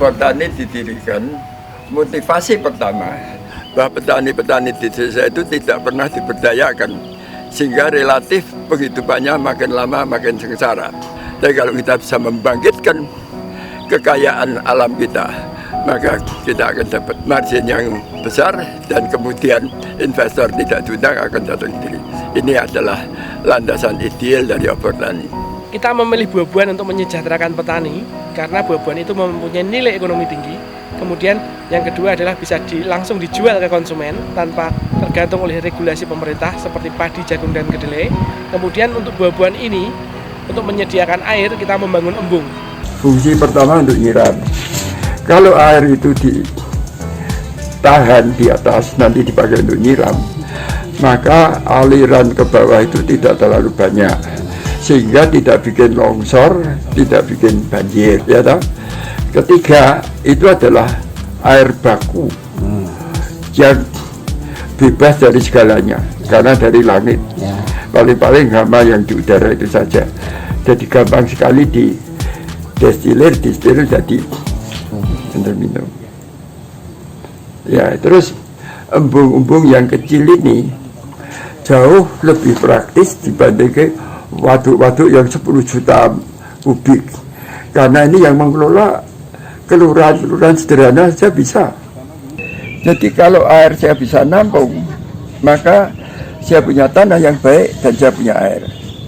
obor tani didirikan, motivasi pertama bahwa petani-petani di desa itu tidak pernah diberdayakan, sehingga relatif penghidupannya makin lama makin sengsara. Tapi kalau kita bisa membangkitkan kekayaan alam kita, maka kita akan dapat margin yang besar dan kemudian investor tidak diundang akan datang sendiri. Ini adalah landasan ideal dari obor tani. Kita memilih buah-buahan untuk menyejahterakan petani karena buah-buahan itu mempunyai nilai ekonomi tinggi. Kemudian yang kedua adalah bisa langsung dijual ke konsumen tanpa tergantung oleh regulasi pemerintah seperti padi, jagung, dan kedelai. Kemudian untuk buah-buahan ini, untuk menyediakan air kita membangun embung. Fungsi pertama untuk nyiram. Kalau air itu ditahan di atas nanti dipakai untuk nyiram, maka aliran ke bawah itu tidak terlalu banyak, sehingga tidak bikin longsor, tidak bikin banjir, ya toh. Ketiga, itu adalah air baku yang bebas dari segalanya, karena dari langit. Paling-paling hama yang di udara itu saja. Jadi gampang sekali distilir jadi untuk minum. Ya, terus embung-embung yang kecil ini jauh lebih praktis dibandingkan waduk-waduk yang 10 juta kubik, karena ini yang mengelola kelurahan sederhana saja bisa. Jadi kalau air saya bisa nampung, maka saya punya tanah yang baik dan saya punya air.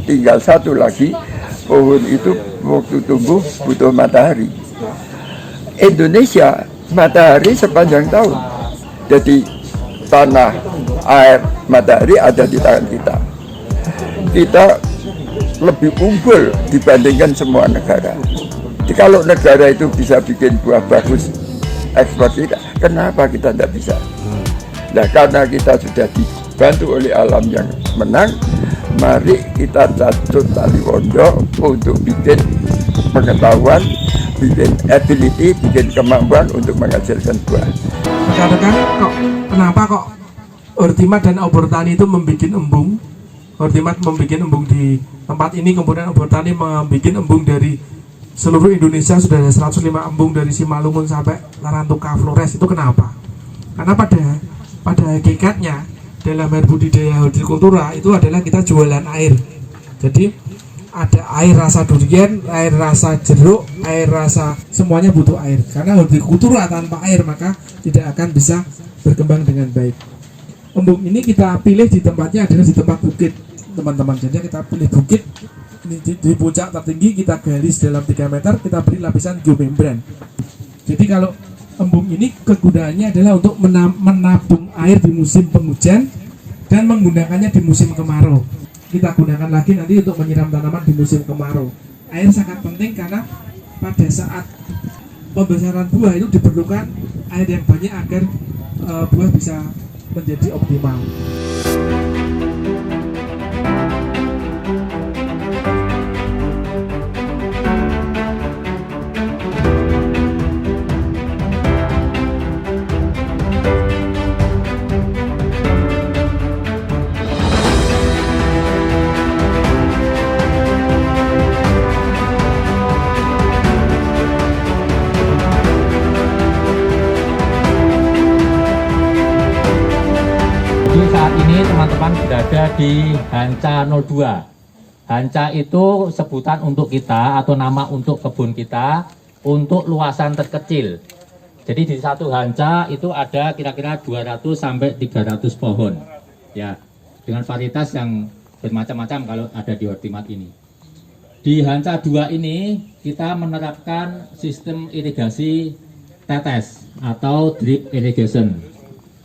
Tinggal satu lagi, pohon itu waktu tumbuh butuh matahari. Indonesia matahari sepanjang tahun. Jadi tanah, air, matahari ada di tangan kita. Kita lebih unggul dibandingkan semua negara. Jadi kalau negara itu bisa bikin buah bagus ekspor kita, kenapa kita tidak bisa? Nah, karena kita sudah dibantu oleh alam yang menang, mari kita catut tali pondok untuk bikin pengetahuan, bikin ability, bikin kemampuan untuk menghasilkan buah. Rekan-rekan, kenapa kok Hortimat dan Obor Tani itu membuat embung? Hortimat membuat embung di tempat ini, kemudian Obor Tani membuat embung dari seluruh Indonesia. Sudah ada 105 embung dari Simalungun sampai Larantuka, Flores. Itu kenapa? Karena pada hakikatnya dalam budidaya hortikultura itu adalah kita jualan air. Jadi ada air rasa durian, air rasa jeruk, air rasa, semuanya butuh air. Karena hortikultura tanpa air maka tidak akan bisa berkembang dengan baik. Embung ini kita pilih di tempatnya adalah di tempat bukit, teman-teman. Jadi kita pilih bukit ini di puncak tertinggi, kita garis dalam 3 meter, kita beri lapisan geomembran. Jadi kalau embung ini kegunaannya adalah untuk menabung air di musim penghujan dan menggunakannya di musim kemarau. Kita gunakan lagi nanti untuk menyiram tanaman di musim kemarau. Air sangat penting karena pada saat pembesaran buah itu diperlukan air yang banyak agar buah bisa menjadi optimal. Saat ini teman-teman berada di Hanca 02. Hanca itu sebutan untuk kita atau nama untuk kebun kita untuk luasan terkecil. Jadi di satu Hanca itu ada kira-kira 200 sampai 300 pohon. Ya, dengan varietas yang bermacam-macam kalau ada di Hortimat ini. Di Hanca 2 ini kita menerapkan sistem irigasi tetes atau drip irrigation.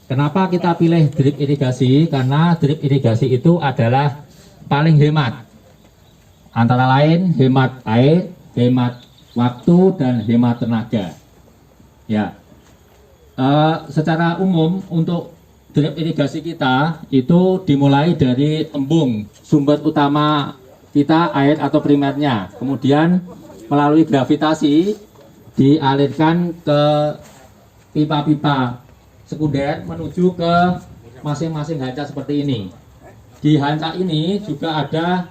Kenapa kita pilih drip irigasi? Karena drip irigasi itu adalah paling hemat. Antara lain hemat air, hemat waktu, dan hemat tenaga. Ya, secara umum untuk drip irigasi kita itu dimulai dari embung. Sumber utama kita air atau primernya. Kemudian melalui gravitasi dialirkan ke pipa-pipa sekunder menuju ke masing-masing hanca seperti ini. Di hanca ini juga ada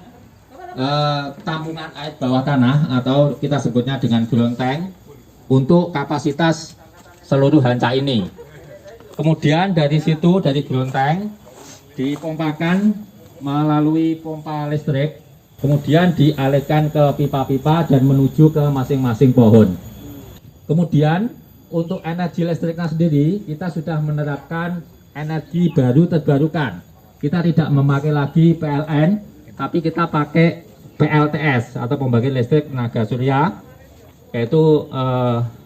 tampungan air bawah tanah atau kita sebutnya dengan ground tank untuk kapasitas seluruh Hanca ini. Kemudian dari situ, dari ground tank dipompakan melalui pompa listrik, kemudian dialihkan ke pipa-pipa dan menuju ke masing-masing pohon. Kemudian untuk energi listriknya sendiri, kita sudah menerapkan energi baru terbarukan. Kita tidak memakai lagi PLN, tapi kita pakai PLTS atau pembangkit listrik tenaga surya, yaitu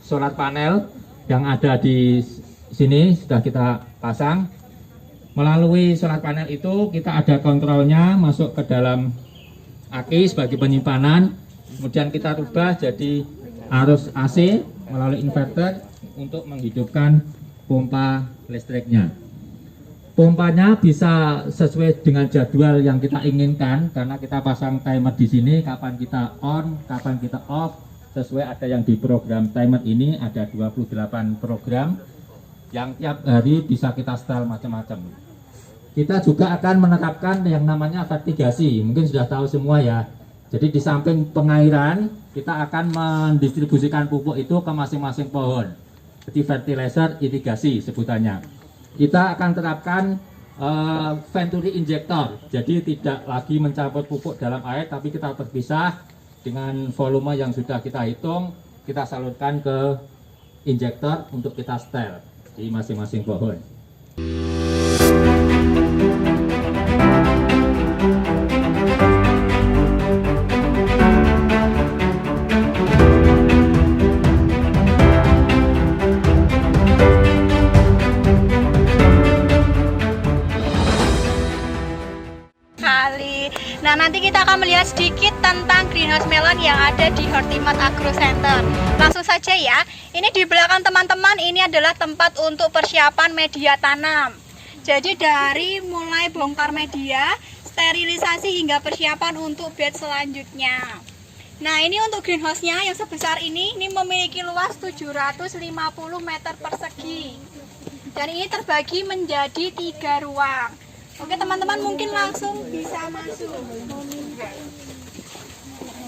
solar panel yang ada di sini sudah kita pasang. Melalui solar panel itu kita ada kontrolnya masuk ke dalam aki sebagai penyimpanan, kemudian kita rubah jadi arus AC melalui inverter untuk menghidupkan pompa listriknya. Pompanya bisa sesuai dengan jadwal yang kita inginkan karena kita pasang timer di sini kapan kita on, kapan kita off, sesuai ada yang di program timer ini ada 28 program yang tiap hari bisa kita setel macam-macam. Kita juga akan menerapkan yang namanya fertigasi, mungkin sudah tahu semua ya. Jadi di samping pengairan kita akan mendistribusikan pupuk itu ke masing-masing pohon. Jadi fertilizer irigasi sebutannya. Kita akan terapkan Venturi injektor, jadi tidak lagi mencampur pupuk dalam air, tapi kita terpisah dengan volume yang sudah kita hitung, kita salurkan ke injektor untuk kita setel di masing-masing pohon. Nah, nanti kita akan melihat sedikit tentang greenhouse melon yang ada di Hortimat Agro Center. Langsung saja ya. Ini di belakang teman-teman, ini adalah tempat untuk persiapan media tanam. Jadi dari mulai bongkar media, sterilisasi hingga persiapan untuk bed selanjutnya. Nah, ini untuk greenhouse-nya yang sebesar ini memiliki luas 750 meter persegi. Dan ini terbagi menjadi 3 ruang. Oke teman-teman, mungkin langsung bisa masuk.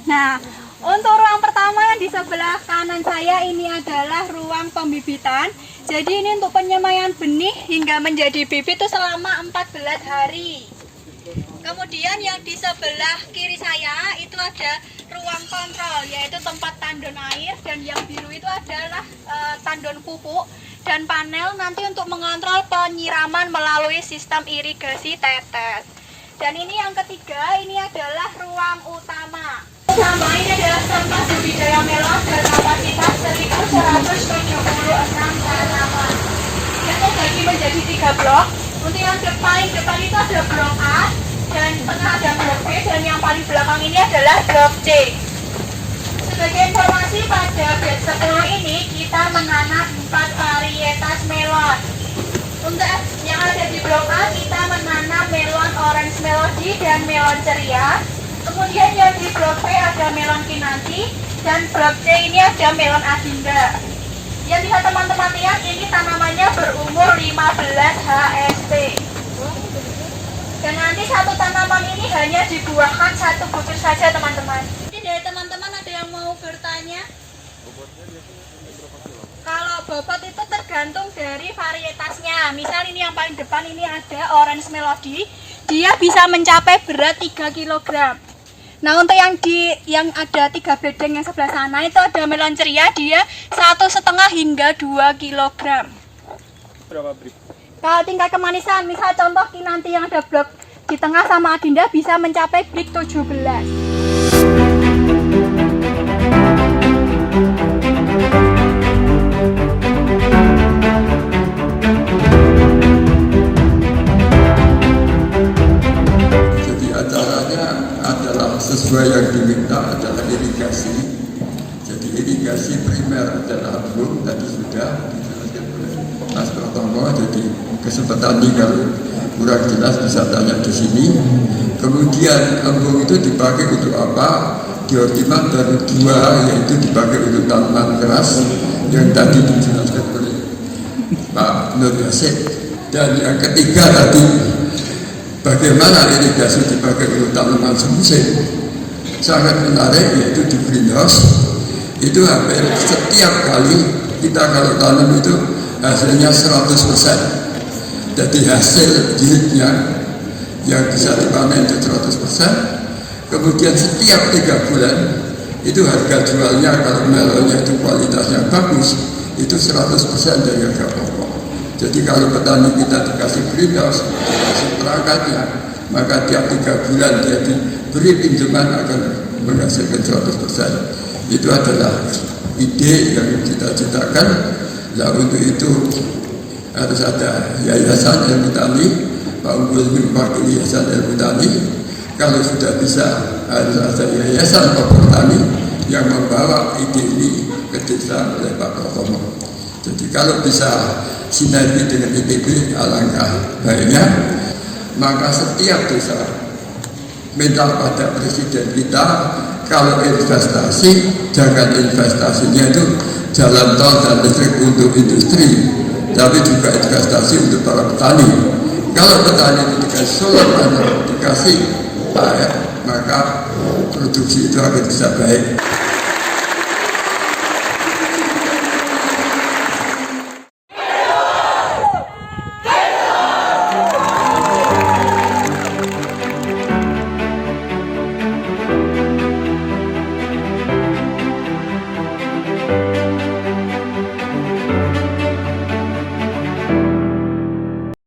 Nah, untuk ruang pertama yang di sebelah kanan saya ini adalah ruang pembibitan. Jadi ini untuk penyemaian benih hingga menjadi bibit itu selama 14 hari. Kemudian yang di sebelah kiri saya itu ada ruang kontrol, yaitu tempat tandon air, dan yang biru itu adalah tandon pupuk dan panel nanti untuk mengontrol penyiraman melalui sistem irigasi tetes. Dan ini yang ketiga, ini adalah ruang utama. Utama ini adalah tempat budidaya melon berkapasitas 1.176 tanaman. Yang terbagi menjadi 3 blok. Untuk yang paling depan itu ada blok A, dan tengah ada blok B, dan yang paling belakang ini adalah blok C. Sebagai informasi, pada bed 10 ini kita menanam 4 varietas melon. Untuk yang ada di blok A kita menanam melon Orange Melody dan melon ceria. Kemudian yang di blok B ada melon Kinanti, dan blok C ini ada melon Adinda. Yang bisa teman-teman lihat, ini tanamannya berumur 15 HST. Dan nanti satu tanaman ini hanya dibuahkan 1 butir saja teman-teman. Ini dari teman-teman ada yang mau bertanya? Kalau bobot itu tergantung dari varietasnya. Misal ini yang paling depan ini ada Orange Melody, dia bisa mencapai berat 3 kg. Nah, untuk yang ada 3 bedeng yang sebelah sana itu ada melon ceria, dia 1,5 hingga 2 kg. Berapa brik? Kalau tingkat kemanisan, misal contoh nanti yang ada blok di tengah sama Adinda bisa mencapai brik 17. Jadi acaranya adalah sesuai yang diminta, adalah irigasi. Jadi irigasi primer adalah embung, tadi sudah dijelaskan oleh Mas Pratomo. Jadi kesempatan ini kalau kurang jelas bisa tanya di sini. Kemudian embung itu dipakai untuk apa? Di Hortimat baru 2, yaitu dipakai untuk tanaman keras yang tadi dijelaskan oleh Pak Nur Yasin. Dan yang ketiga tadi, bagaimana irigasi dipakai untuk tanaman semusim. Sangat menarik, yaitu di greenhouse. itu hampir setiap kali kita kalau tanam itu hasilnya 100%. Jadi hasil yieldnya yang bisa dipanen itu 100%. Kemudian setiap 3 bulan itu harga jualnya kalau melonnya itu kualitasnya bagus itu 100% dari harga pokok. Jadi kalau petani kita dikasih greenhouse, dikasih perangkatnya, maka tiap 3 bulan dia diberi pinjaman akan menghasilkan 100%. Itu adalah ide yang kita ciptakan. Nah, untuk itu harus ada yayasan ilmu tani, Pak Unggul mewakili yayasan ilmu tani. Kalau sudah bisa harus ada yayasan obor tani yang membawa ide ini ke desa oleh Pak Pratomo. Jadi kalau bisa sinergi dengan ITB alangkah baiknya. Maka setiap desa minta pada presiden kita, kalau investasi jangan investasinya itu jalan tol dan listrik untuk industri, tapi juga investasi untuk para petani. Kalau petani itu dikasih solar panel, dikasih air, maka produksi itu akan bisa baik.